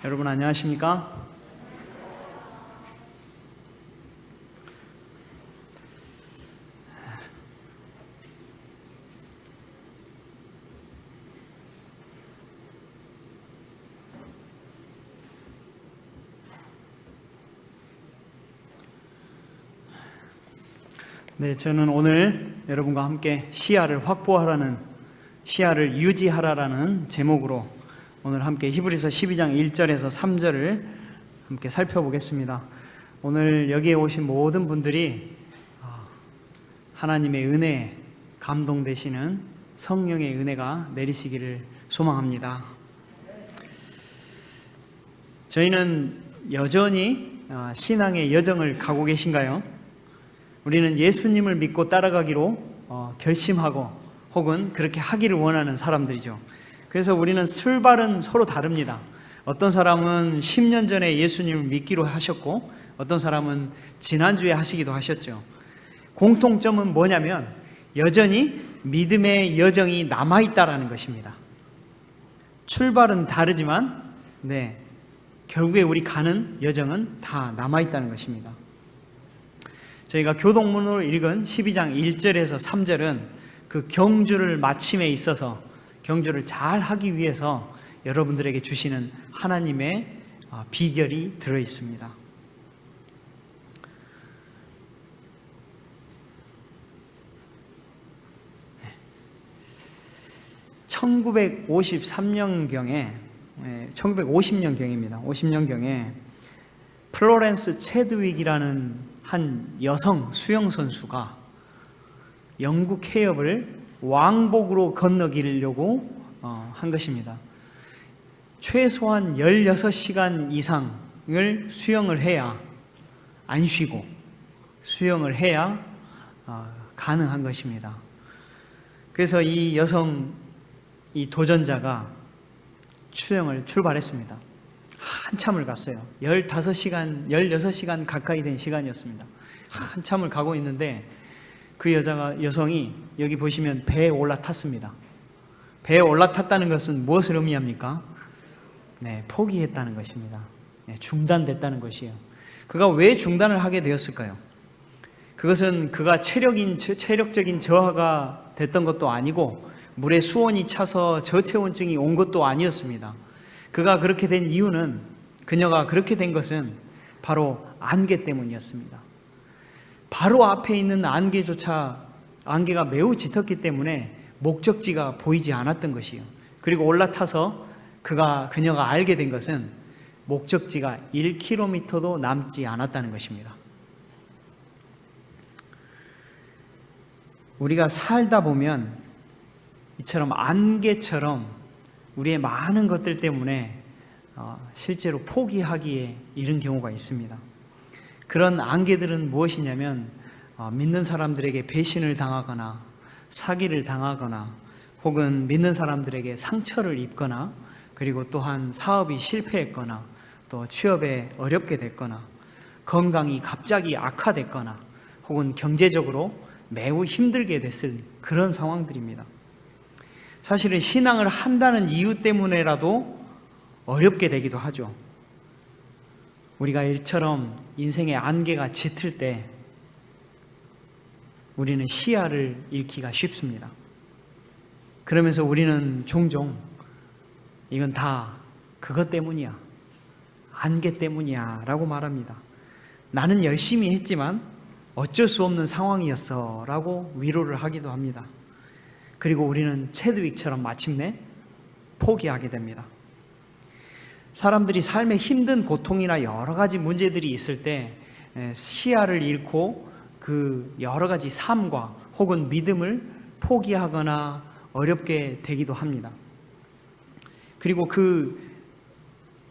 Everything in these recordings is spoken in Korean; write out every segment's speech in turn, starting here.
여러분 안녕하십니까? 네, 저는 오늘 여러분과 함께 시야를 확보하라는, 시야를 유지하라라는 제목으로 오늘 함께 히브리서 12장 1절에서 3절을 함께 살펴보겠습니다. 오늘 여기에 오신 모든 분들이 하나님의 은혜에 감동되시는 성령의 은혜가 내리시기를 소망합니다. 저희는 여전히 신앙의 여정을 가고 계신가요? 우리는 예수님을 믿고 따라가기로 결심하고 혹은 그렇게 하기를 원하는 사람들이죠. 그래서 우리는 출발은 서로 다릅니다. 어떤 사람은 10년 전에 예수님을 믿기로 하셨고 어떤 사람은 지난주에 하시기도 하셨죠. 공통점은 뭐냐면 여전히 믿음의 여정이 남아있다라는 것입니다. 출발은 다르지만 결국에 우리 가는 여정은 다 남아있다는 것입니다. 저희가 교동문으로 읽은 12장 1절에서 3절은 그 경주를 마침에 있어서 경주를 잘 하기 위해서 여러분들에게 주시는 하나님의 비결이 들어 있습니다. (1953년경에) 1950년경입니다. 50년경에 플로렌스 체드윅이라는 한 여성 수영 선수가 영국 해협을 왕복으로 건너기려고 한 것입니다. 최소한 16시간 이상을 수영을 해야, 안 쉬고 수영을 해야 가능한 것입니다. 그래서 이 도전자가 수영을 출발했습니다. 한참을 갔어요. 16시간 가까이 된 시간이었습니다. 한참을 가고 있는데 그 여성이 여기 보시면 배에 올라탔습니다. 배에 올라탔다는 것은 무엇을 의미합니까? 포기했다는 것입니다. 중단됐다는 것이에요. 그가 왜 중단을 하게 되었을까요? 그것은 그가 체력적인 저하가 됐던 것도 아니고 물에 수온이 차서 저체온증이 온 것도 아니었습니다. 그가 그렇게 된 이유는, 그녀가 그렇게 된 것은 바로 안개 때문이었습니다. 바로 앞에 있는 안개가 매우 짙었기 때문에 목적지가 보이지 않았던 것이에요. 그리고 올라타서 그녀가 알게 된 것은 목적지가 1km도 남지 않았다는 것입니다. 우리가 살다 보면 이처럼 안개처럼 우리의 많은 것들 때문에 실제로 포기하기에 이른 경우가 있습니다. 그런 안개들은 무엇이냐면 믿는 사람들에게 배신을 당하거나 사기를 당하거나 혹은 믿는 사람들에게 상처를 입거나 그리고 또한 사업이 실패했거나 또 취업에 어렵게 됐거나 건강이 갑자기 악화됐거나 혹은 경제적으로 매우 힘들게 됐을 그런 상황들입니다. 사실은 신앙을 한다는 이유 때문에라도 어렵게 되기도 하죠. 우리가 이처럼 인생의 안개가 짙을 때 우리는 시야를 잃기가 쉽습니다. 그러면서 우리는 종종 이건 다 그것 때문이야, 안개 때문이야 라고 말합니다. 나는 열심히 했지만 어쩔 수 없는 상황이었어 라고 위로를 하기도 합니다. 그리고 우리는 체드윅처럼 마침내 포기하게 됩니다. 사람들이 삶에 힘든 고통이나 여러 가지 문제들이 있을 때 시야를 잃고 그 여러 가지 삶과 혹은 믿음을 포기하거나 어렵게 되기도 합니다. 그리고 그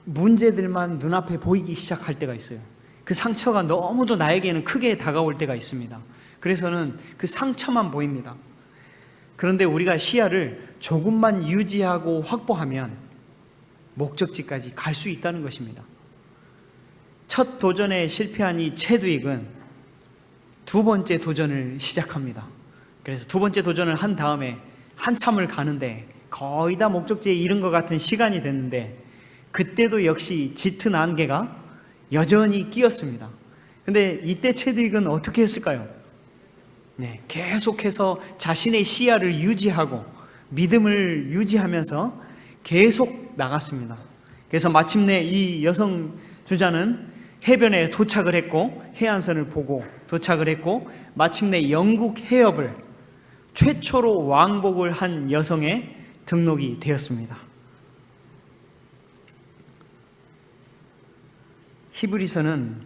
문제들만 눈앞에 보이기 시작할 때가 있어요. 그 상처가 너무도 나에게는 크게 다가올 때가 있습니다. 그래서는 그 상처만 보입니다. 그런데 우리가 시야를 조금만 유지하고 확보하면 목적지까지 갈 수 있다는 것입니다. 첫 도전에 실패한 이 체드윅은 두 번째 도전을 시작합니다. 그래서 두 번째 도전을 한 다음에 한참을 가는데 거의 다 목적지에 이른 것 같은 시간이 됐는데 그때도 역시 짙은 안개가 여전히 끼었습니다. 근데 이때 체드윅은 어떻게 했을까요? 네, 계속해서 자신의 시야를 유지하고 믿음을 유지하면서 계속 나갔습니다. 그래서 마침내 이 여성 주자는 해변에 도착을 했고 해안선을 보고 도착을 했고 마침내 영국 해협을 최초로 왕복을 한 여성의 등록이 되었습니다. 히브리서는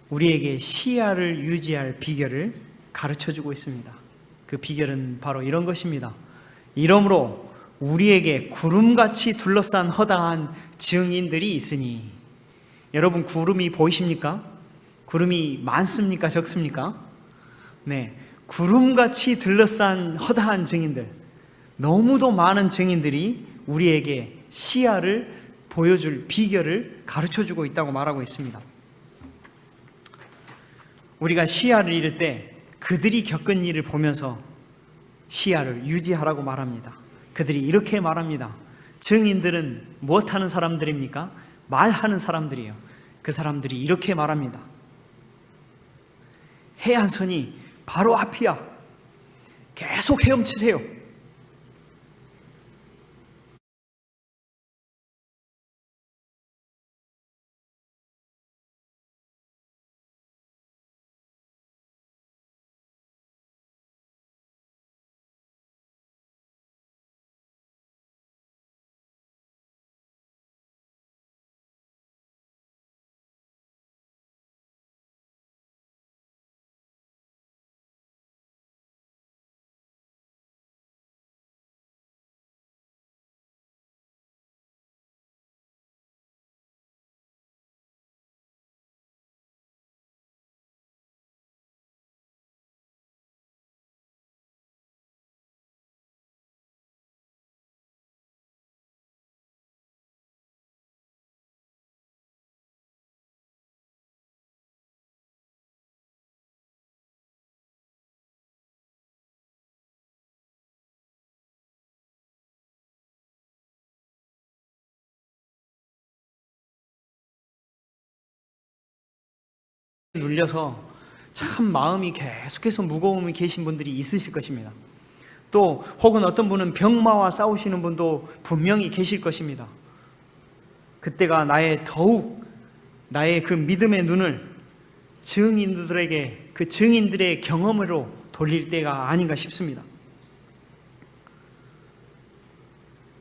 우리에게 시야를 유지할 비결을 가르쳐주고 있습니다. 그 비결은 바로 이런 것입니다. 이러므로 우리에게 구름같이 둘러싼 허다한 증인들이 있으니. 여러분, 구름이 보이십니까? 구름이 많습니까? 적습니까? 네, 구름같이 둘러싼 허다한 증인들, 너무도 많은 증인들이 우리에게 시야를 보여줄 비결을 가르쳐주고 있다고 말하고 있습니다. 우리가 시야를 잃을 때 그들이 겪은 일을 보면서 시야를 유지하라고 말합니다. 그들이 이렇게 말합니다. 증인들은 무엇하는 사람들입니까? 말하는 사람들이에요. 그 사람들이 이렇게 말합니다. 해안선이 바로 앞이야. 계속 헤엄치세요. 눌려서 참 마음이 계속해서 무거움이 계신 분들이 있으실 것입니다. 또 혹은 어떤 분은 병마와 싸우시는 분도 분명히 계실 것입니다. 그때가 더욱 나의 그 믿음의 눈을 증인들에게, 그 증인들의 경험으로 돌릴 때가 아닌가 싶습니다.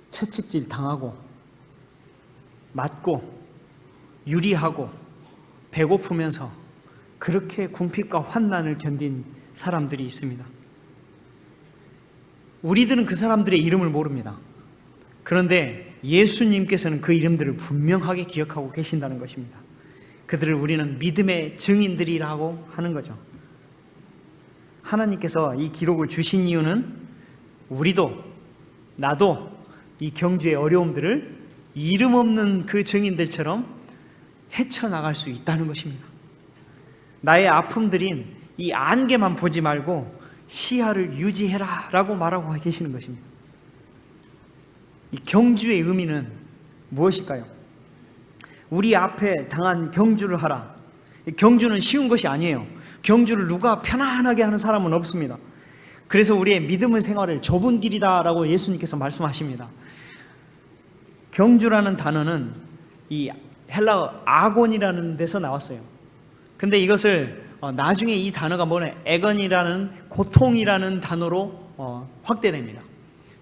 채찍질 당하고 맞고 유리하고 배고프면서 그렇게 궁핍과 환난을 견딘 사람들이 있습니다. 우리들은 그 사람들의 이름을 모릅니다. 그런데 예수님께서는 그 이름들을 분명하게 기억하고 계신다는 것입니다. 그들을 우리는 믿음의 증인들이라고 하는 거죠. 하나님께서 이 기록을 주신 이유는 우리도, 나도 이 경주의 어려움들을 이름 없는 그 증인들처럼 헤쳐나갈 수 있다는 것입니다. 나의 아픔들인 이 안개만 보지 말고 시야를 유지해라 라고 말하고 계시는 것입니다. 이 경주의 의미는 무엇일까요? 우리 앞에 당한 경주를 하라. 경주는 쉬운 것이 아니에요. 경주를 누가 편안하게 하는 사람은 없습니다. 그래서 우리의 믿음의 생활을 좁은 길이다 라고 예수님께서 말씀하십니다. 경주라는 단어는 이 헬라어 아곤이라는 데서 나왔어요. 근데 이것을 나중에 이 단어가 뭐냐, 애건이라는 고통이라는 단어로 확대됩니다.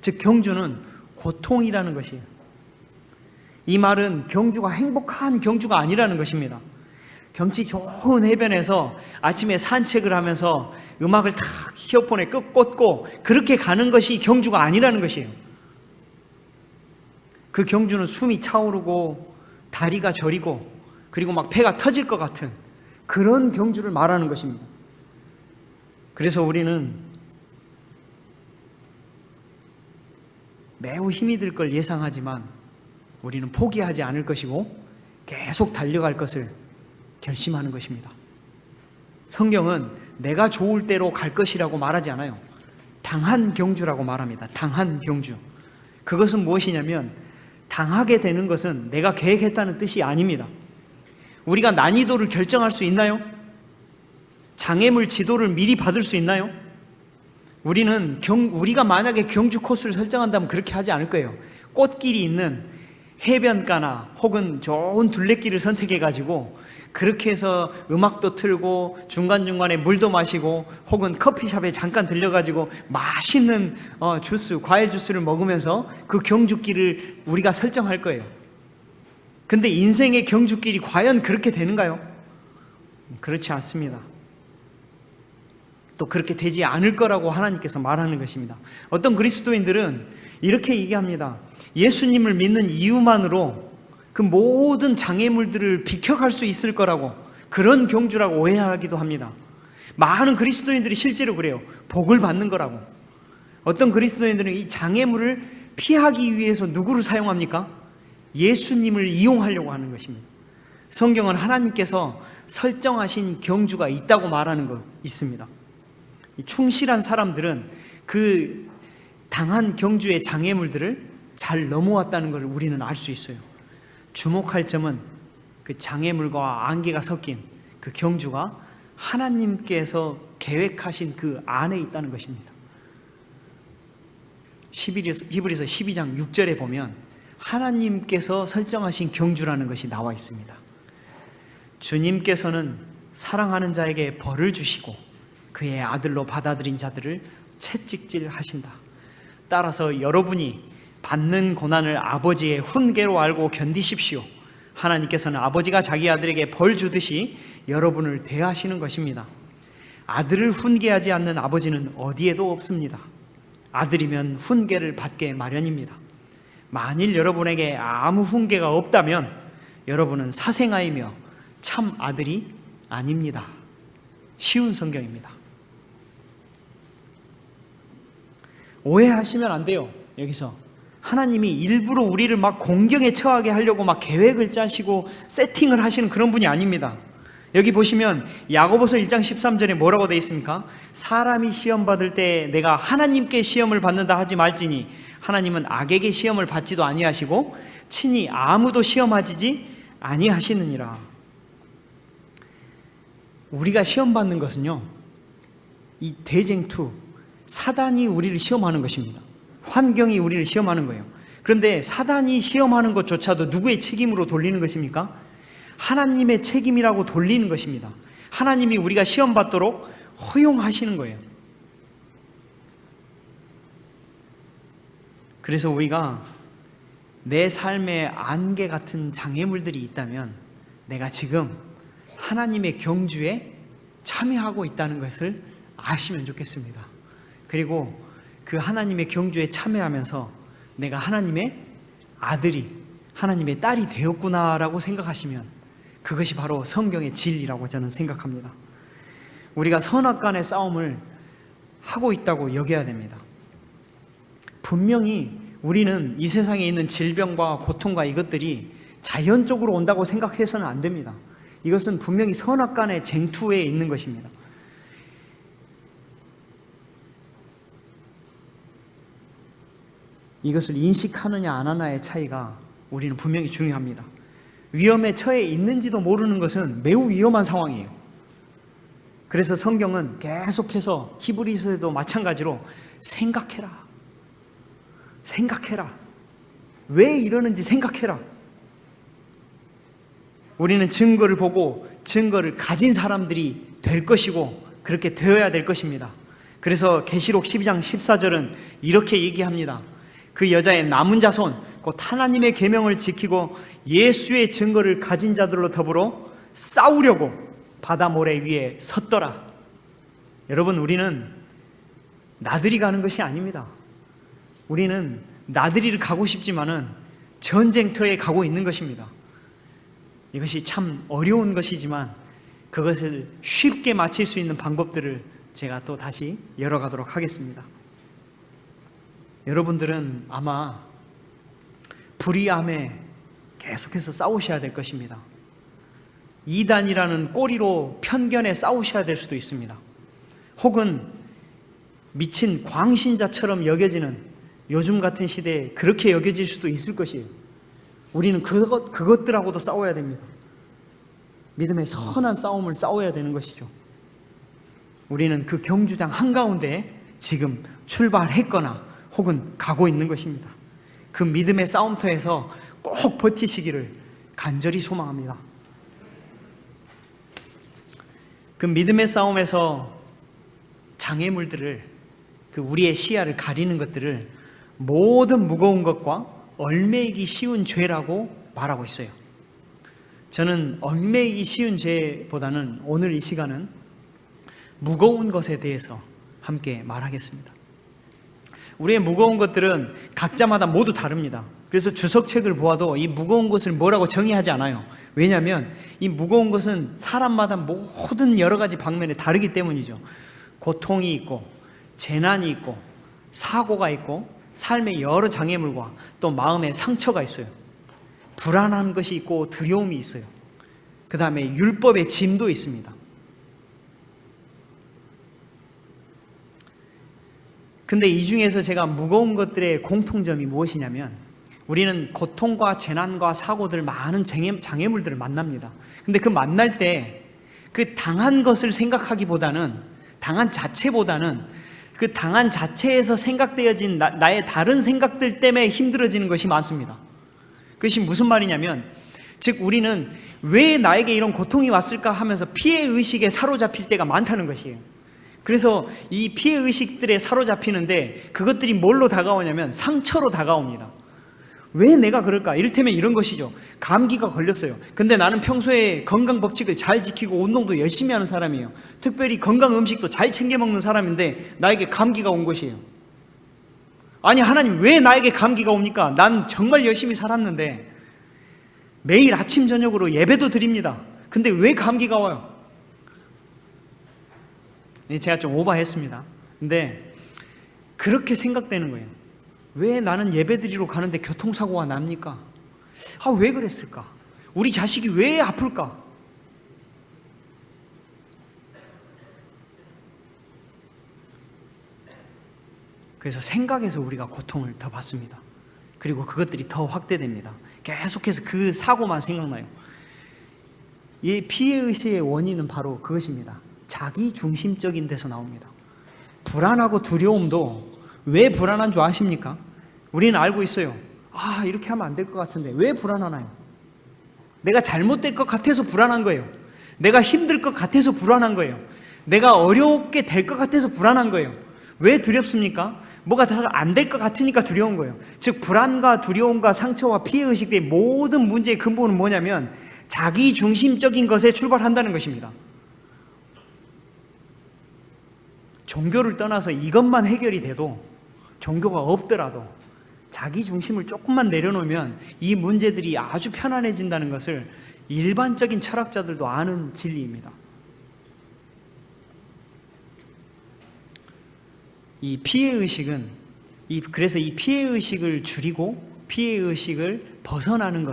즉 경주는 고통이라는 것이에요. 이 말은 경주가 행복한 경주가 아니라는 것입니다. 경치 좋은 해변에서 아침에 산책을 하면서 음악을 탁 이어폰에 꽂고 그렇게 가는 것이 경주가 아니라는 것이에요. 그 경주는 숨이 차오르고 다리가 저리고 그리고 막 배가 터질 것 같은 그런 경주를 말하는 것입니다. 그래서 우리는 매우 힘이 들 걸 예상하지만 우리는 포기하지 않을 것이고 계속 달려갈 것을 결심하는 것입니다. 성경은 내가 좋을 대로 갈 것이라고 말하지 않아요. 당한 경주라고 말합니다. 당한 경주. 그것은 무엇이냐면 당하게 되는 것은 내가 계획했다는 뜻이 아닙니다. 우리가 난이도를 결정할 수 있나요? 장애물 지도를 미리 받을 수 있나요? 우리가 만약에 경주 코스를 설정한다면 그렇게 하지 않을 거예요. 꽃길이 있는 해변가나 혹은 좋은 둘레길을 선택해가지고 그렇게 해서 음악도 틀고 중간중간에 물도 마시고 혹은 커피숍에 잠깐 들려가지고 맛있는 과일 주스를 먹으면서 그 경주길을 우리가 설정할 거예요. 근데 인생의 경주길이 과연 그렇게 되는가요? 그렇지 않습니다. 또 그렇게 되지 않을 거라고 하나님께서 말하는 것입니다. 어떤 그리스도인들은 이렇게 얘기합니다. 예수님을 믿는 이유만으로 그 모든 장애물들을 비켜갈 수 있을 거라고, 그런 경주라고 오해하기도 합니다. 많은 그리스도인들이 실제로 그래요. 복을 받는 거라고. 어떤 그리스도인들은 이 장애물을 피하기 위해서 누구를 사용합니까? 예수님을 이용하려고 하는 것입니다. 성경은 하나님께서 설정하신 경주가 있다고 말하는 거 있습니다. 충실한 사람들은 그 당한 경주의 장애물들을 잘 넘어왔다는 것을 우리는 알 수 있어요. 주목할 점은 그 장애물과 안개가 섞인 그 경주가 하나님께서 계획하신 그 안에 있다는 것입니다. 히브리서 12장 6절에 보면 하나님께서 설정하신 경주라는 것이 나와 있습니다. 주님께서는 사랑하는 자에게 벌을 주시고 그의 아들로 받아들인 자들을 채찍질 하신다. 따라서 여러분이 받는 고난을 아버지의 훈계로 알고 견디십시오. 하나님께서는 아버지가 자기 아들에게 벌 주듯이 여러분을 대하시는 것입니다. 아들을 훈계하지 않는 아버지는 어디에도 없습니다. 아들이면 훈계를 받게 마련입니다. 만일 여러분에게 아무 훈계가 없다면 여러분은 사생아이며 참 아들이 아닙니다. 쉬운 성경입니다. 오해하시면 안 돼요. 여기서 하나님이 일부러 우리를 막 공경에 처하게 하려고 막 계획을 짜시고 세팅을 하시는 그런 분이 아닙니다. 여기 보시면 야고보서 1장 13절에 뭐라고 되어 있습니까? 사람이 시험 받을 때 내가 하나님께 시험을 받는다 하지 말지니 하나님은 악에게 시험을 받지도 아니하시고 친히 아무도 시험하지 아니하시느니라. 우리가 시험 받는 것은요, 이 대쟁투, 사단이 우리를 시험하는 것입니다. 환경이 우리를 시험하는 거예요. 그런데 사단이 시험하는 것조차도 누구의 책임으로 돌리는 것입니까? 하나님의 책임이라고 돌리는 것입니다. 하나님이 우리가 시험 받도록 허용하시는 거예요. 그래서 우리가 내 삶에 안개 같은 장애물들이 있다면 내가 지금 하나님의 경주에 참여하고 있다는 것을 아시면 좋겠습니다. 그리고 그 하나님의 경주에 참여하면서 내가 하나님의 아들이, 하나님의 딸이 되었구나라고 생각하시면 그것이 바로 성경의 진리라고 저는 생각합니다. 우리가 선악간의 싸움을 하고 있다고 여겨야 됩니다. 분명히 우리는 이 세상에 있는 질병과 고통과 이것들이 자연적으로 온다고 생각해서는 안 됩니다. 이것은 분명히 선악간의 쟁투에 있는 것입니다. 이것을 인식하느냐 안 하느냐의 차이가 우리는 분명히 중요합니다. 위험에 처해 있는지도 모르는 것은 매우 위험한 상황이에요. 그래서 성경은 계속해서 히브리서에도 마찬가지로 생각해라. 왜 이러는지 생각해라. 우리는 증거를 보고 증거를 가진 사람들이 될 것이고 그렇게 되어야 될 것입니다. 그래서 계시록 12장 14절은 이렇게 얘기합니다. 그 여자의 남은 자손 곧 하나님의 계명을 지키고 예수의 증거를 가진 자들로 더불어 싸우려고 바다 모래 위에 섰더라. 여러분, 우리는 나들이 가는 것이 아닙니다. 우리는 나들이를 가고 싶지만은 전쟁터에 가고 있는 것입니다. 이것이 참 어려운 것이지만 그것을 쉽게 마칠 수 있는 방법들을 제가 또 다시 열어가도록 하겠습니다. 여러분들은 아마 불의함에 계속해서 싸우셔야 될 것입니다. 이단이라는 꼬리로 편견에 싸우셔야 될 수도 있습니다. 혹은 미친 광신자처럼 여겨지는 요즘 같은 시대에 그렇게 여겨질 수도 있을 것이에요. 우리는 그것들하고도 싸워야 됩니다. 믿음의 선한 싸움을 싸워야 되는 것이죠. 우리는 그 경주장 한가운데 지금 출발했거나 혹은 가고 있는 것입니다. 그 믿음의 싸움터에서 꼭 버티시기를 간절히 소망합니다. 그 믿음의 싸움에서 장애물들을, 그 우리의 시야를 가리는 것들을 모든 무거운 것과 얽매이기 쉬운 죄라고 말하고 있어요. 저는 얽매이기 쉬운 죄보다는 오늘 이 시간은 무거운 것에 대해서 함께 말하겠습니다. 우리의 무거운 것들은 각자마다 모두 다릅니다. 그래서 주석책을 보아도 이 무거운 것을 뭐라고 정의하지 않아요. 왜냐하면 이 무거운 것은 사람마다 모든 여러 가지 방면에 다르기 때문이죠. 고통이 있고 재난이 있고 사고가 있고 삶의 여러 장애물과 또 마음의 상처가 있어요. 불안한 것이 있고 두려움이 있어요. 그 다음에 율법의 짐도 있습니다. 근데 이 중에서 제가 무거운 것들의 공통점이 무엇이냐면 우리는 고통과 재난과 사고들, 많은 장애물들을 만납니다. 근데 그 만날 때 그 당한 것을 생각하기보다는, 당한 자체보다는 그 당한 자체에서 생각되어진 나의 다른 생각들 때문에 힘들어지는 것이 많습니다. 그것이 무슨 말이냐면, 즉 우리는 왜 나에게 이런 고통이 왔을까 하면서 피해의식에 사로잡힐 때가 많다는 것이에요. 그래서 이 피해의식들에 사로잡히는데 그것들이 뭘로 다가오냐면 상처로 다가옵니다. 왜 내가 그럴까? 이를테면 이런 것이죠. 감기가 걸렸어요. 근데 나는 평소에 건강 법칙을 잘 지키고 운동도 열심히 하는 사람이에요. 특별히 건강 음식도 잘 챙겨 먹는 사람인데 나에게 감기가 온 것이에요. 아니, 하나님 왜 나에게 감기가 옵니까? 난 정말 열심히 살았는데 매일 아침 저녁으로 예배도 드립니다. 근데 왜 감기가 와요? 제가 좀 오버했습니다. 근데 그렇게 생각되는 거예요. 왜 나는 예배드리러 가는데 교통사고가 납니까? 왜 그랬을까? 우리 자식이 왜 아플까? 그래서 생각에서 우리가 고통을 더 받습니다. 그리고 그것들이 더 확대됩니다. 계속해서 그 사고만 생각나요. 이 피해의식의 원인은 바로 그것입니다. 자기 중심적인 데서 나옵니다. 불안하고 두려움도 왜 불안한 줄 아십니까? 우리는 알고 있어요. 이렇게 하면 안 될 것 같은데 왜 불안하나요? 내가 잘못될 것 같아서 불안한 거예요. 내가 힘들 것 같아서 불안한 거예요. 내가 어렵게 될 것 같아서 불안한 거예요. 왜 두렵습니까? 뭐가 다 안 될 것 같으니까 두려운 거예요. 즉 불안과 두려움과 상처와 피해의식의 모든 문제의 근본은 뭐냐면 자기 중심적인 것에 출발한다는 것입니다. 종교를 떠나서 이것만 해결이 돼도, 종교가 없더라도 자기 중심을 조금만 내려놓으면 이 문제들이 아주 편안해진다는 것을 일반적인 철학자들도 아는 진리입니다. 이 피해의식은, 그래서 이 피해의식을 줄이고 피해의식을 벗어나는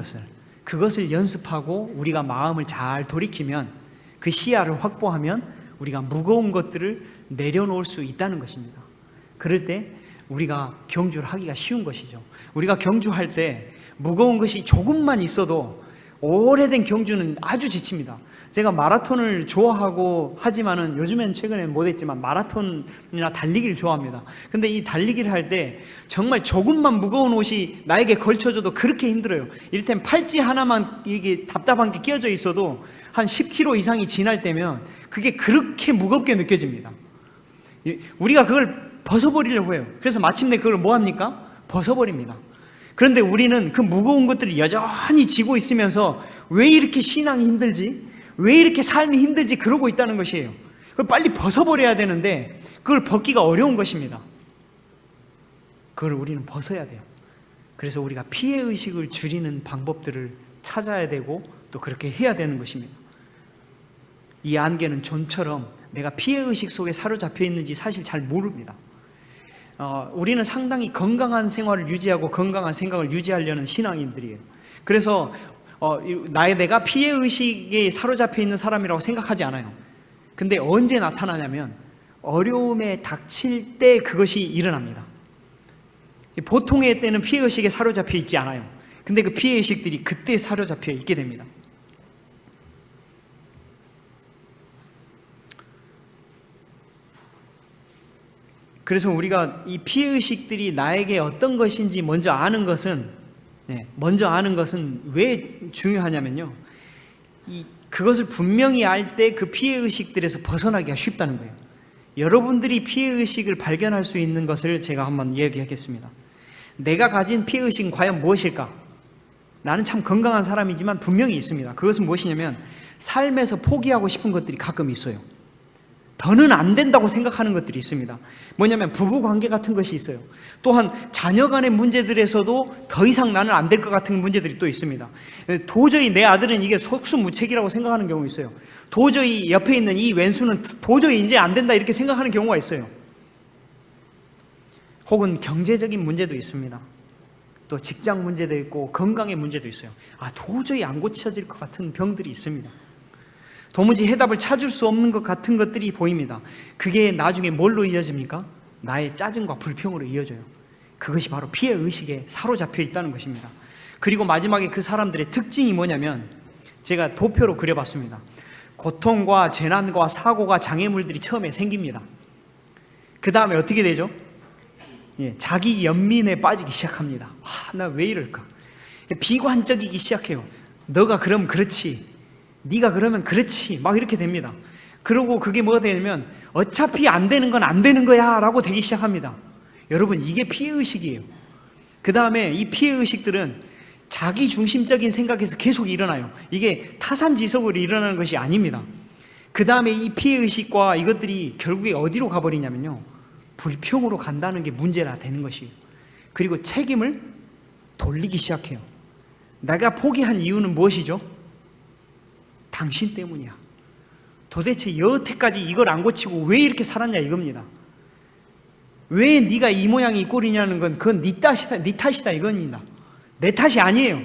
그것을 연습하고 우리가 마음을 잘 돌이키면, 그 시야를 확보하면 우리가 무거운 것들을 내려놓을 수 있다는 것입니다. 그럴 때 우리가 경주를 하기가 쉬운 것이죠. 우리가 경주할 때 무거운 것이 조금만 있어도 오래된 경주는 아주 지칩니다. 제가 마라톤을 좋아하고 하지만은 요즘엔 최근에 못했지만 마라톤이나 달리기를 좋아합니다. 근데 이 달리기를 할 때 정말 조금만 무거운 옷이 나에게 걸쳐져도 그렇게 힘들어요. 이를테면 팔찌 하나만 이게 답답한 게 끼어져 있어도 한 10km 이상이 지날 때면 그게 그렇게 무겁게 느껴집니다. 우리가 그걸 벗어버리려고 해요. 그래서 마침내 그걸 뭐 합니까? 벗어버립니다. 그런데 우리는 그 무거운 것들을 여전히 지고 있으면서 왜 이렇게 신앙이 힘들지? 왜 이렇게 삶이 힘들지? 그러고 있다는 것이에요. 그걸 빨리 벗어버려야 되는데 그걸 벗기가 어려운 것입니다. 그걸 우리는 벗어야 돼요. 그래서 우리가 피해의식을 줄이는 방법들을 찾아야 되고 또 그렇게 해야 되는 것입니다. 이 안개는 존처럼 내가 피해의식 속에 사로잡혀 있는지 사실 잘 모릅니다. 우리는 상당히 건강한 생활을 유지하고 건강한 생각을 유지하려는 신앙인들이에요. 그래서 내가 피해의식에 사로잡혀 있는 사람이라고 생각하지 않아요. 근데 언제 나타나냐면 어려움에 닥칠 때 그것이 일어납니다. 보통의 때는 피해의식에 사로잡혀 있지 않아요. 근데 그 피해의식들이 그때 사로잡혀 있게 됩니다. 그래서 우리가 이 피해의식들이 나에게 어떤 것인지 먼저 아는 것은 왜 중요하냐면요, 그것을 분명히 알 때 그 피해의식들에서 벗어나기가 쉽다는 거예요. 여러분들이 피해의식을 발견할 수 있는 것을 제가 한번 얘기하겠습니다. 내가 가진 피해의식은 과연 무엇일까? 나는 참 건강한 사람이지만 분명히 있습니다. 그것은 무엇이냐면 삶에서 포기하고 싶은 것들이 가끔 있어요. 더는 안 된다고 생각하는 것들이 있습니다. 뭐냐면 부부관계 같은 것이 있어요. 또한 자녀 간의 문제들에서도 더 이상 나는 안 될 것 같은 문제들이 또 있습니다. 도저히 내 아들은 이게 속수무책이라고 생각하는 경우 있어요. 도저히 옆에 있는 이 왼수는 도저히 이제 안 된다 이렇게 생각하는 경우가 있어요. 혹은 경제적인 문제도 있습니다. 또 직장 문제도 있고 건강의 문제도 있어요. 도저히 안 고쳐질 것 같은 병들이 있습니다. 도무지 해답을 찾을 수 없는 것 같은 것들이 보입니다. 그게 나중에 뭘로 이어집니까? 나의 짜증과 불평으로 이어져요. 그것이 바로 피해의식에 사로잡혀 있다는 것입니다. 그리고 마지막에 그 사람들의 특징이 뭐냐면 제가 도표로 그려봤습니다. 고통과 재난과 사고가 장애물들이 처음에 생깁니다. 그 다음에 어떻게 되죠? 자기 연민에 빠지기 시작합니다. 나 왜 이럴까? 비관적이기 시작해요. 너가 그러면 그렇지, 네가 그러면 그렇지, 막 이렇게 됩니다. 그리고 그게 뭐가 되냐면 어차피 안 되는 건 안 되는 거야 라고 되기 시작합니다. 여러분, 이게 피해의식이에요. 그 다음에 이 피해의식들은 자기 중심적인 생각에서 계속 일어나요. 이게 타산지석으로 일어나는 것이 아닙니다. 그 다음에 이 피해의식과 이것들이 결국에 어디로 가버리냐면요, 불평으로 간다는 게 문제라 되는 것이에요. 그리고 책임을 돌리기 시작해요. 내가 포기한 이유는 무엇이죠? 당신 때문이야. 도대체 여태까지 이걸 안 고치고 왜 이렇게 살았냐 이겁니다. 왜 네가 이 모양이 이 꼴이냐는 건 그건 네 탓이다 이겁니다. 내 탓이 아니에요.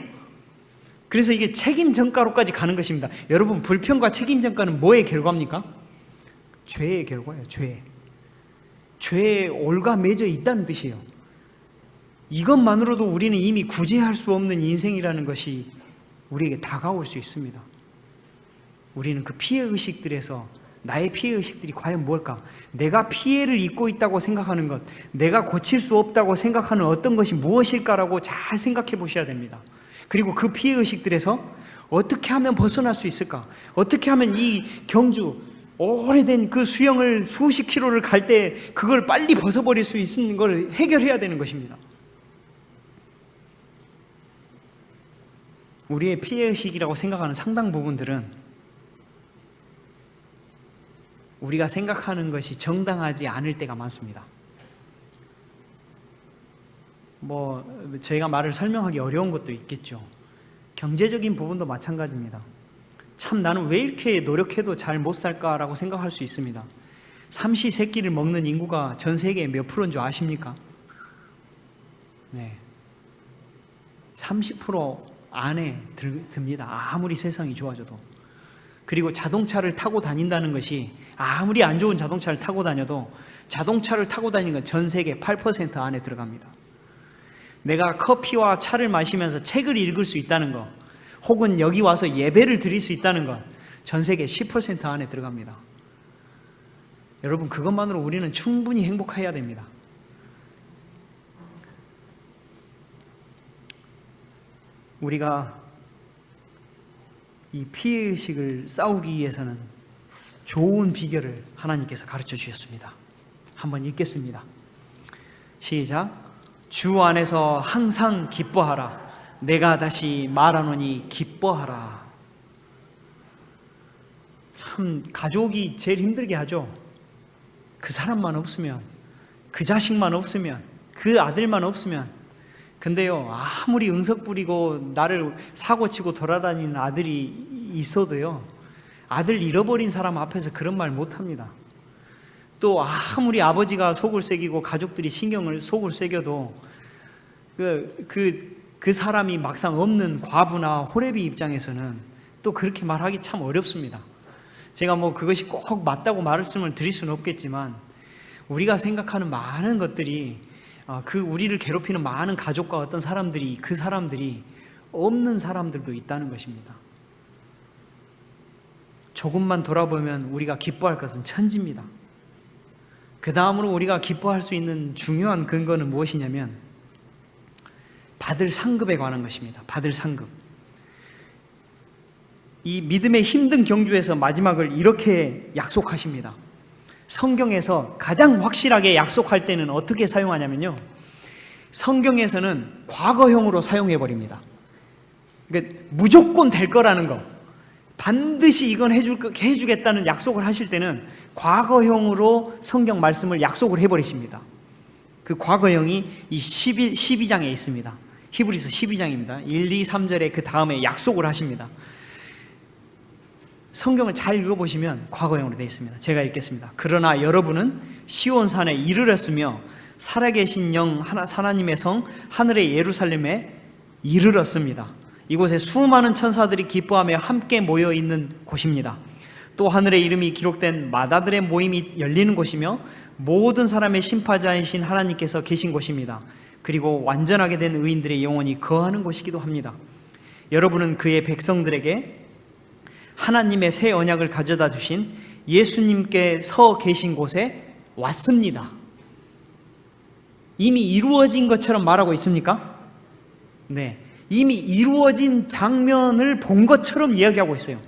그래서 이게 책임 전가로까지 가는 것입니다. 여러분, 불평과 책임 전가는 뭐의 결과입니까? 죄의 결과예요. 죄에 올가 맺어 있다는 뜻이에요. 이것만으로도 우리는 이미 구제할 수 없는 인생이라는 것이 우리에게 다가올 수 있습니다. 우리는 그 피해의식들에서 나의 피해의식들이 과연 무엇일까? 내가 피해를 입고 있다고 생각하는 것, 내가 고칠 수 없다고 생각하는 어떤 것이 무엇일까라고 잘 생각해 보셔야 됩니다. 그리고 그 피해의식들에서 어떻게 하면 벗어날 수 있을까? 어떻게 하면 이 경주 오래된 그 수영을 수십 킬로를 갈 때 그걸 빨리 벗어버릴 수 있는 걸 해결해야 되는 것입니다. 우리의 피해의식이라고 생각하는 상당 부분들은 우리가 생각하는 것이 정당하지 않을 때가 많습니다. 저희가 말을 설명하기 어려운 것도 있겠죠. 경제적인 부분도 마찬가지입니다. 참 나는 왜 이렇게 노력해도 잘 못 살까라고 생각할 수 있습니다. 삼시세끼를 먹는 인구가 전 세계에 몇 프로인 줄 아십니까? 30% 안에 듭니다. 아무리 세상이 좋아져도. 그리고 자동차를 타고 다닌다는 것이 아무리 안 좋은 자동차를 타고 다녀도 자동차를 타고 다니는 건 전 세계 8% 안에 들어갑니다. 내가 커피와 차를 마시면서 책을 읽을 수 있다는 것, 혹은 여기 와서 예배를 드릴 수 있다는 것, 전 세계 10% 안에 들어갑니다. 여러분, 그것만으로 우리는 충분히 행복해야 됩니다. 우리가 이 피해의식을 싸우기 위해서는 좋은 비결을 하나님께서 가르쳐 주셨습니다. 한번 읽겠습니다. 시작. 주 안에서 항상 기뻐하라. 내가 다시 말하노니 기뻐하라. 참 가족이 제일 힘들게 하죠. 그 사람만 없으면, 그 자식만 없으면, 그 아들만 없으면. 근데요, 아무리 응석 부리고 나를 사고치고 돌아다니는 아들이 있어도요, 아들 잃어버린 사람 앞에서 그런 말 못합니다. 또 아무리 아버지가 속을 새기고 가족들이 속을 새겨도 그 사람이 막상 없는 과부나 호레비 입장에서는 또 그렇게 말하기 참 어렵습니다. 제가 그것이 꼭 맞다고 말씀을 드릴 수는 없겠지만, 우리가 생각하는 많은 것들이, 우리를 괴롭히는 많은 가족과 어떤 사람들이, 그 사람들이 없는 사람들도 있다는 것입니다. 조금만 돌아보면 우리가 기뻐할 것은 천지입니다. 그 다음으로 우리가 기뻐할 수 있는 중요한 근거는 무엇이냐면 받을 상급에 관한 것입니다. 받을 상급. 이 믿음의 힘든 경주에서 마지막을 이렇게 약속하십니다. 성경에서 가장 확실하게 약속할 때는 어떻게 사용하냐면요, 성경에서는 과거형으로 사용해버립니다. 그러니까 무조건 될 거라는 거, 반드시 이건 해주겠다는 약속을 하실 때는 과거형으로 성경 말씀을 약속을 해버리십니다. 그 과거형이 이 12장에 있습니다. 히브리서 12장입니다. 1, 2, 3절에 그 다음에 약속을 하십니다. 성경을 잘 읽어보시면 과거형으로 되어 있습니다. 제가 읽겠습니다. 그러나 여러분은 시온산에 이르렀으며 살아계신 영 하나님의 성 하늘의 예루살렘에 이르렀습니다. 이곳에 수많은 천사들이 기뻐하며 함께 모여 있는 곳입니다. 또 하늘의 이름이 기록된 마다들의 모임이 열리는 곳이며 모든 사람의 심판자이신 하나님께서 계신 곳입니다. 그리고 완전하게 된 의인들의 영혼이 거하는 곳이기도 합니다. 여러분은 그의 백성들에게 하나님의 새 언약을 가져다 주신 예수님께 서 계신 곳에 왔습니다. 이미 이루어진 것처럼 말하고 있습니까? 네, 이미 이루어진 장면을 본 것처럼 이야기하고 있어요.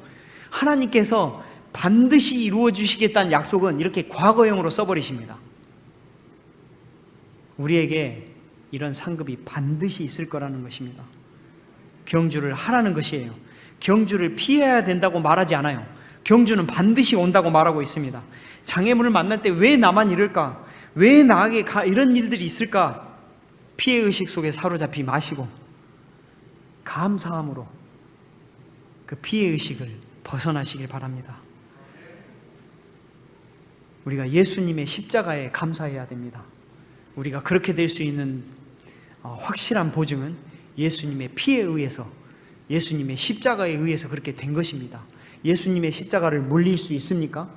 하나님께서 반드시 이루어 주시겠다는 약속은 이렇게 과거형으로 써버리십니다. 우리에게 이런 상급이 반드시 있을 거라는 것입니다. 경주를 하라는 것이에요. 경주를 피해야 된다고 말하지 않아요. 경주는 반드시 온다고 말하고 있습니다. 장애물을 만날 때 왜 나만 이럴까? 왜 나에게 이런 일들이 있을까? 피해의식 속에 사로잡히 마시고 감사함으로 그 피해의식을 벗어나시길 바랍니다. 우리가 예수님의 십자가에 감사해야 됩니다. 우리가 그렇게 될 수 있는 확실한 보증은 예수님의 피에 의해서, 예수님의 십자가에 의해서 그렇게 된 것입니다. 예수님의 십자가를 물릴 수 있습니까?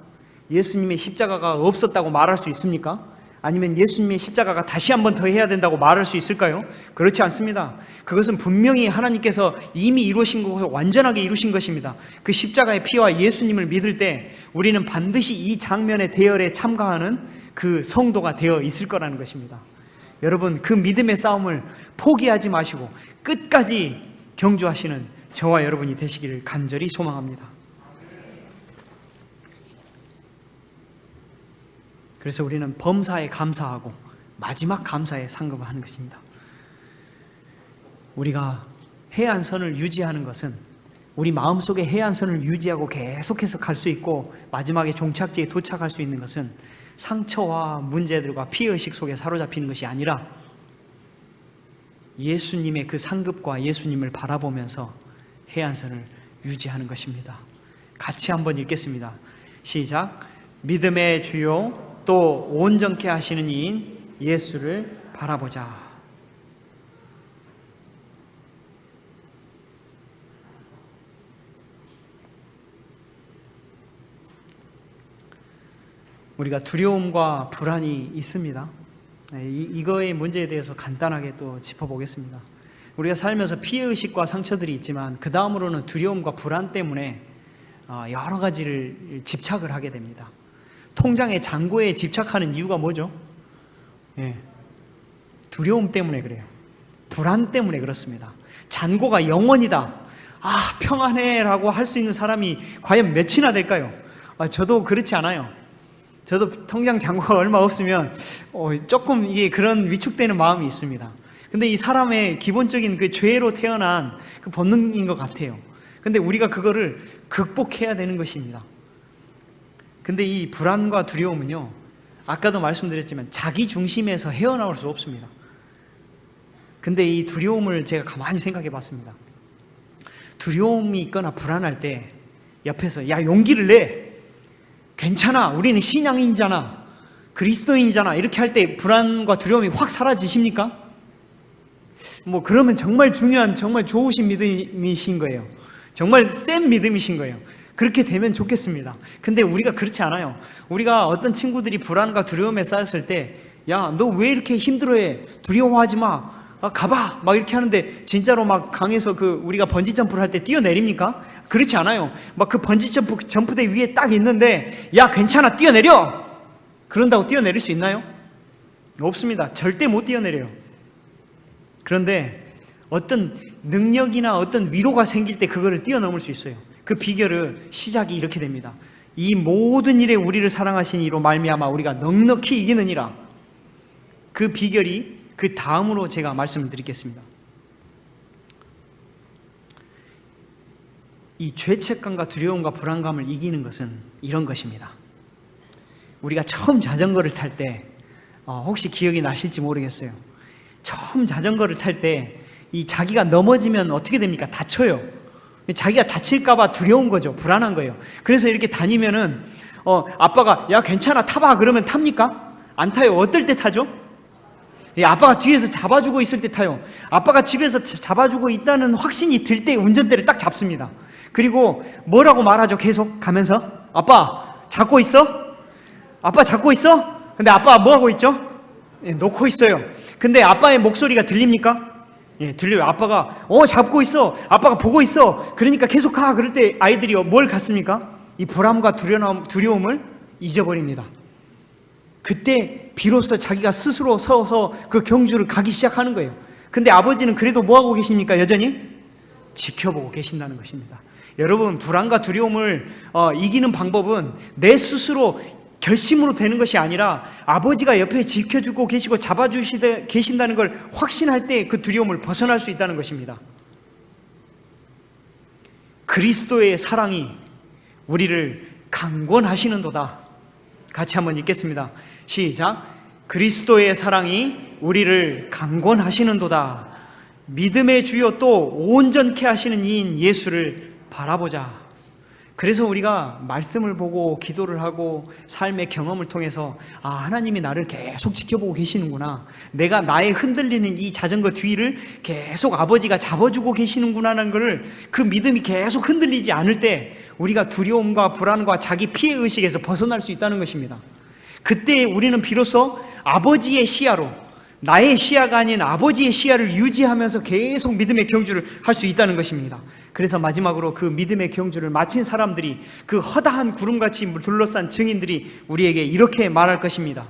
예수님의 십자가가 없었다고 말할 수 있습니까? 아니면 예수님의 십자가가 다시 한 번 더 해야 된다고 말할 수 있을까요? 그렇지 않습니다. 그것은 분명히 하나님께서 이미 이루신 거고 완전하게 이루신 것입니다. 그 십자가의 피와 예수님을 믿을 때 우리는 반드시 이 장면의 대열에 참가하는 그 성도가 되어 있을 거라는 것입니다. 여러분, 그 믿음의 싸움을 포기하지 마시고 끝까지 경주하시는 저와 여러분이 되시기를 간절히 소망합니다. 그래서 우리는 범사에 감사하고 마지막 감사에 상급을 하는 것입니다. 우리가 해안선을 유지하는 것은 우리 마음속에 해안선을 유지하고 계속해서 갈 수 있고 마지막에 종착지에 도착할 수 있는 것은 상처와 문제들과 피해의식 속에 사로잡히는 것이 아니라 예수님의 그 상급과 예수님을 바라보면서 해안선을 유지하는 것입니다. 같이 한번 읽겠습니다. 시작. 믿음의 주요 또 온전케 하시는 이인 예수를 바라보자. 우리가 두려움과 불안이 있습니다. 이거의 문제에 대해서 간단하게 또 짚어보겠습니다. 우리가 살면서 피해의식과 상처들이 있지만 그 다음으로는 두려움과 불안 때문에 여러 가지를 집착을 하게 됩니다. 통장의 잔고에 집착하는 이유가 뭐죠? 두려움 때문에 그래요. 불안 때문에 그렇습니다. 잔고가 영원이다, 평안해 라고 할 수 있는 사람이 과연 몇이나 될까요? 저도 그렇지 않아요. 저도 통장 잔고가 얼마 없으면 조금 이게 그런 위축되는 마음이 있습니다. 근데 이 사람의 기본적인 그 죄로 태어난 그 본능인 것 같아요. 근데 우리가 그거를 극복해야 되는 것입니다. 근데 이 불안과 두려움은요, 아까도 말씀드렸지만 자기 중심에서 헤어나올 수 없습니다. 근데 이 두려움을 제가 가만히 생각해 봤습니다. 두려움이 있거나 불안할 때 옆에서 야, 용기를 내, 괜찮아, 우리는 신앙인이잖아, 그리스도인이잖아, 이렇게 할 때 불안과 두려움이 확 사라지십니까? 그러면 정말 중요한, 정말 좋으신 믿음이신 거예요. 정말 센 믿음이신 거예요. 그렇게 되면 좋겠습니다. 근데 우리가 그렇지 않아요. 우리가 어떤 친구들이 불안과 두려움에 쌓였을 때, 야, 너 왜 이렇게 힘들어해? 두려워하지 마. 가봐 막 이렇게 하는데 진짜로 막 강에서 우리가 번지 점프를 할 때 뛰어내립니까? 그렇지 않아요. 막 그 번지 점프대 위에 딱 있는데 야 괜찮아 뛰어내려 그런다고 뛰어내릴 수 있나요? 없습니다. 절대 못 뛰어내려요. 그런데 어떤 능력이나 어떤 위로가 생길 때 그거를 뛰어넘을 수 있어요. 그 비결은 시작이 이렇게 됩니다. 이 모든 일에 우리를 사랑하신 이로 말미암아 우리가 넉넉히 이기느니라. 그 비결이 그 다음으로 제가 말씀을 드리겠습니다. 이 죄책감과 두려움과 불안감을 이기는 것은 이런 것입니다. 우리가 처음 자전거를 탈 때 혹시 기억이 나실지 모르겠어요. 처음 자전거를 탈 때 이 자기가 넘어지면 어떻게 됩니까? 다쳐요. 자기가 다칠까봐 두려운 거죠. 불안한 거예요. 그래서 이렇게 다니면은 아빠가 야 괜찮아 타봐 그러면 탑니까? 안 타요. 어떨 때 타죠? 아빠가 뒤에서 잡아주고 있을 때 타요. 아빠가 집에서 잡아주고 있다는 확신이 들 때 운전대를 딱 잡습니다. 그리고 뭐라고 말하죠? 계속 가면서 아빠 잡고 있어? 아빠 잡고 있어? 근데 아빠가 뭐하고 있죠? 놓고 있어요. 근데 아빠의 목소리가 들립니까? 들려요. 아빠가 잡고 있어. 아빠가 보고 있어. 그러니까 계속 가. 그럴 때 아이들이 뭘 갖습니까? 이 불안과 두려움을 잊어버립니다. 그때 비로소 자기가 스스로 서서 그 경주를 가기 시작하는 거예요. 근데 아버지는 그래도 뭐하고 계십니까? 여전히 지켜보고 계신다는 것입니다. 여러분, 불안과 두려움을 이기는 방법은 내 스스로 결심으로 되는 것이 아니라 아버지가 옆에 지켜주고 계시고 잡아주시고 계신다는 걸 확신할 때 그 두려움을 벗어날 수 있다는 것입니다. 그리스도의 사랑이 우리를 강권하시는도다. 같이 한번 읽겠습니다. 시작. 그리스도의 사랑이 우리를 강권하시는도다. 믿음의 주요 또 온전케 하시는 이인 예수를 바라보자. 그래서 우리가 말씀을 보고 기도를 하고 삶의 경험을 통해서 하나님이 나를 계속 지켜보고 계시는구나. 내가 나의 흔들리는 이 자전거 뒤를 계속 아버지가 잡아주고 계시는구나라는 것을 그 믿음이 계속 흔들리지 않을 때 우리가 두려움과 불안과 자기 피해의식에서 벗어날 수 있다는 것입니다. 그때 우리는 비로소 아버지의 시야로 나의 시야가 아닌 아버지의 시야를 유지하면서 계속 믿음의 경주를 할 수 있다는 것입니다. 그래서 마지막으로 그 믿음의 경주를 마친 사람들이 그 허다한 구름같이 둘러싼 증인들이 우리에게 이렇게 말할 것입니다.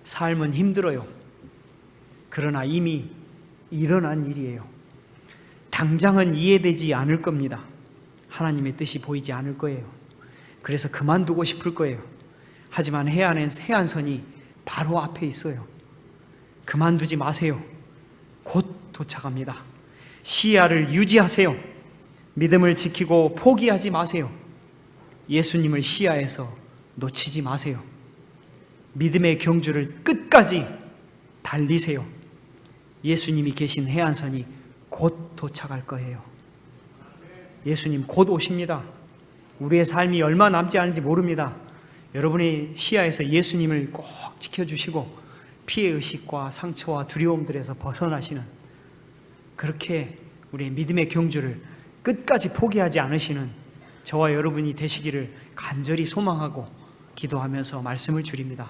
삶은 힘들어요. 그러나 이미 일어난 일이에요. 당장은 이해되지 않을 겁니다. 하나님의 뜻이 보이지 않을 거예요. 그래서 그만두고 싶을 거예요. 하지만 해안선이 바로 앞에 있어요. 그만두지 마세요. 곧 도착합니다. 시야를 유지하세요. 믿음을 지키고 포기하지 마세요. 예수님을 시야에서 놓치지 마세요. 믿음의 경주를 끝까지 달리세요. 예수님이 계신 해안선이 곧 도착할 거예요. 예수님 곧 오십니다. 우리의 삶이 얼마 남지 않은지 모릅니다. 여러분의 시야에서 예수님을 꼭 지켜주시고 피해의식과 상처와 두려움들에서 벗어나시는, 그렇게 우리의 믿음의 경주를 끝까지 포기하지 않으시는 저와 여러분이 되시기를 간절히 소망하고 기도하면서 말씀을 드립니다.